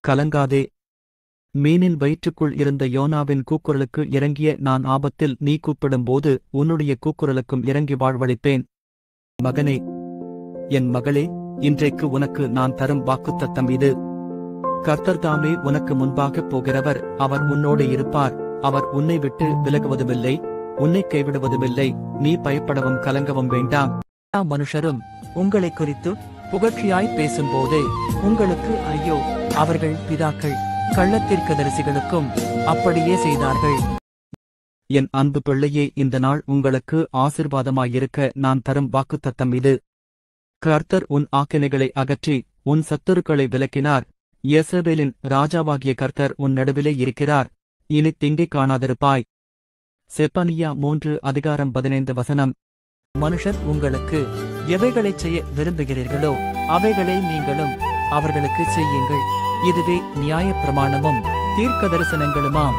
கலங்காதே. மீனின் வயிற்றுக்குள் இருந்த யோனாவின் கூக்குரலுக்கு இறங்கிய நான் ஆபத்தில் நீ கூப்பிடும்போது உன்னுடைய கூக்குரலுக்கும் இறங்கி வாழ்வளிப்பேன். மகனே, என் மகளே, இன்றைக்கு உனக்கு நான் தரும் வாக்குத்தத்தம் இது. கர்த்தர் தாமே உனக்கு முன்பாகப் போகிறவர். அவர் உன்னோடு இருப்பார். அவர் உன்னை விட்டு விலகுவதுமில்லை, உன்னை கைவிடுவதுமில்லை. நீ பயப்படவும் கலங்கவும் வேண்டாம். எல்லா மனுஷரும் உங்களை குறித்து புகழ்ச்சியாய் பேசும்போதே உங்களுக்கு ஐயோ! அவர்கள் பிதாக்கள் கள்ளத்தீர்க்கதரிசிகளுக்கும் அப்படியே செய்தார்கள். என் அன்பு பிள்ளையே, இந்த நாள் உங்களுக்கு ஆசீர்வாதமாயிருக்க நான் தரும் வாக்குத்தத்தம் இது. கர்த்தர் உன் ஆக்கினைகளை அகற்றி உன் சத்துருக்களை விலக்கினார். யேசபேலின் ராஜாவாகிய கர்த்தர் உன் நடுவிலே இருக்கிறார். இனி தீங்கை காணாதிருப்பாய். செப்பனியா 3:15. மனுஷர் உங்களுக்கு எவைகளைச் செய்ய விரும்புகிறீர்களோ அவைகளை நீங்களும் அவர்களுக்கு செய்யுங்கள். இதுவே நியாயப்பிரமாணமும் தீர்க்க தரிசனங்களுமாம்.